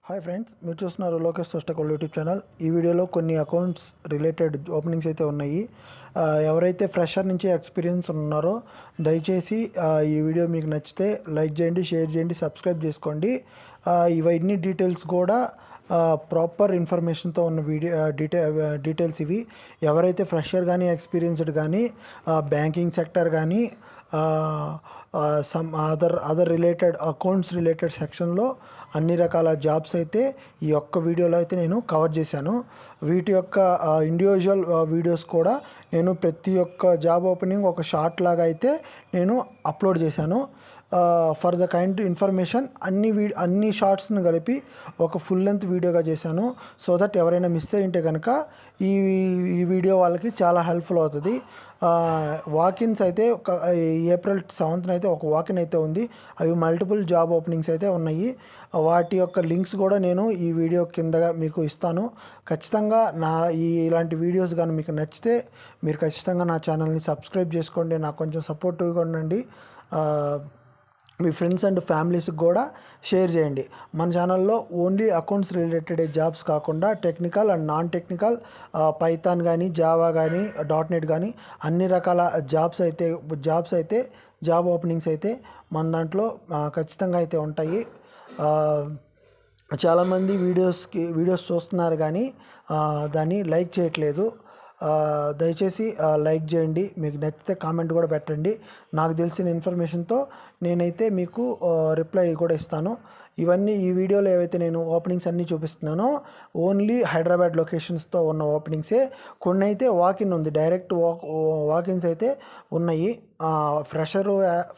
Hi friends, మీరు చూస్తున్నారు Lokesh సోస్టకోల్ YouTube channel. ఈ వీడియోలో కొన్ని అకౌంట్స్ రిలేటెడ్ ఓపెనింగ్స్ అయితే ఉన్నాయి. ఎవరైతే ఫ్రెషర్ నుంచి ఎక్స్పీరియన్స్ ఉన్నారో దయచేసి ఈ వీడియో మీకు నచ్చితే లైక్ చేయండి, షేర్ చేయండి, సబ్స్క్రైబ్ చేసుకోండి. ఇవన్నీ డీటెయిల్స్ కూడా ప్రాపర్ ఇన్ఫర్మేషన్తో ఉన్న డీటెయిల్స్ ఇవి. ఎవరైతే ఫ్రెషర్ కానీ ఎక్స్పీరియన్స్డ్ కానీ బ్యాంకింగ్ సెక్టర్ కానీ some other related accounts related సెక్షన్లో అన్ని రకాల జాబ్స్ అయితే ఈ ఒక్క వీడియోలో అయితే నేను కవర్ చేశాను. వీటి యొక్క ఇండివిజువల్ వీడియోస్ కూడా నేను ప్రతి ఒక్క జాబ్ ఓపెనింగ్ ఒక షార్ట్ లాగా అయితే నేను అప్లోడ్ చేశాను. ఫర్ ద కైండ్ ఇన్ఫర్మేషన్ అన్ని షార్ట్స్ని కలిపి ఒక ఫుల్ లెంత్ వీడియోగా చేశాను. సో దట్ ఎవరైనా మిస్ అయ్యి ఉంటే కనుక ఈ వీడియో వాళ్ళకి చాలా హెల్ప్ఫుల్ అవుతుంది. వాకిన్స్ అయితే ఏప్రిల్ 7th అయితే ఒక వాకిన్ అయితే ఉంది. అవి మల్టిపుల్ జాబ్ ఓపెనింగ్స్ అయితే ఉన్నాయి. వాటి యొక్క లింక్స్ కూడా నేను ఈ వీడియో కింద మీకు ఇస్తాను. ఖచ్చితంగా ఇలాంటి వీడియోస్ కానీ మీకు నచ్చితే మీరు ఖచ్చితంగా నా ఛానల్ని సబ్స్క్రైబ్ చేసుకోండి. నాకు కొంచెం సపోర్టివ్గా ఉండండి. మీ ఫ్రెండ్స్ అండ్ ఫ్యామిలీస్కి కూడా షేర్ చేయండి. మన ఛానల్లో ఓన్లీ అకౌంట్స్ రిలేటెడ్ జాబ్స్ కాకుండా technical and non technical Python కానీ, జావా కానీ, .NET కానీ అన్ని రకాల జాబ్ ఓపెనింగ్స్ అయితే మన దాంట్లో ఖచ్చితంగా అయితే ఉంటాయి. చాలామంది వీడియోస్ చూస్తున్నారు కానీ దాన్ని లైక్ చేయట్లేదు. దయచేసి లైక్ చేయండి. మీకు నచ్చితే కామెంట్ కూడా పెట్టండి. నాకు తెలిసిన ఇన్ఫర్మేషన్తో నేనైతే మీకు రిప్లై కూడా ఇస్తాను. ఈ వీడియోలో ఏవైతే నేను ఓపెనింగ్స్ అన్నీ చూపిస్తున్నానో ఓన్లీ హైదరాబాద్ లొకేషన్స్తో ఉన్న ఓపెనింగ్సే. కొన్ని అయితే వాకిన్ ఉంది, డైరెక్ట్ వాకిన్స్ అయితే ఉన్నాయి.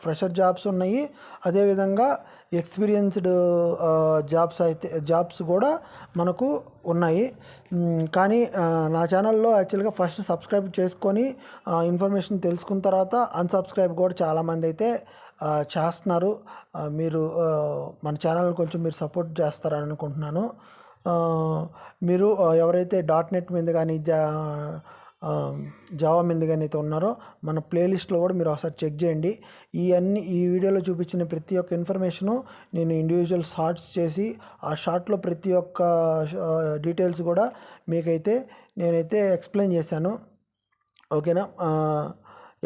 ఫ్రెషర్ జాబ్స్ ఉన్నాయి. అదేవిధంగా ఎక్స్పీరియన్స్డ్ జాబ్స్ కూడా మనకు ఉన్నాయి. కానీ నా ఛానల్లో యాక్చువల్గా ఫస్ట్ సబ్స్క్రైబ్ చేసుకొని ఇన్ఫర్మేషన్ తెలుసుకున్న తర్వాత అన్సబ్స్క్రైబ్ కూడా చాలామంది అయితే చేస్తున్నారు. మీరు మన ఛానల్ని కొంచెం మీరు సపోర్ట్ చేస్తారని అనుకుంటున్నాను. మీరు ఎవరైతే .NET మీద కానీ జావా మీద కానీ అయితే ఉన్నారో మన ప్లేలిస్ట్లో కూడా మీరు ఒకసారి చెక్ చేయండి. ఈ వీడియోలో చూపించిన ప్రతి ఒక్క ఇన్ఫర్మేషను నేను ఇండివిజువల్ షార్ట్స్ చేసి ఆ షార్ట్లో ప్రతి ఒక్క డీటెయిల్స్ కూడా మీకైతే నేనైతే ఎక్స్ప్లెయిన్ చేశాను. ఓకేనా?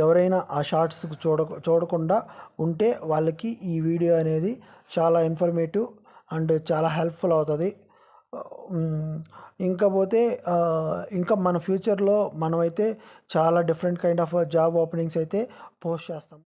ఎవరైనా ఆ షార్ట్స్ చూడకుండా ఉంటే వాళ్ళకి ఈ వీడియో అనేది చాలా ఇన్ఫర్మేటివ్ అండ్ చాలా హెల్ప్ఫుల్ అవుతుంది. ఇంకా మన ఫ్యూచర్లో మనమైతే చాలా different kind of job openings అయితే పోస్ట్ చేస్తాం.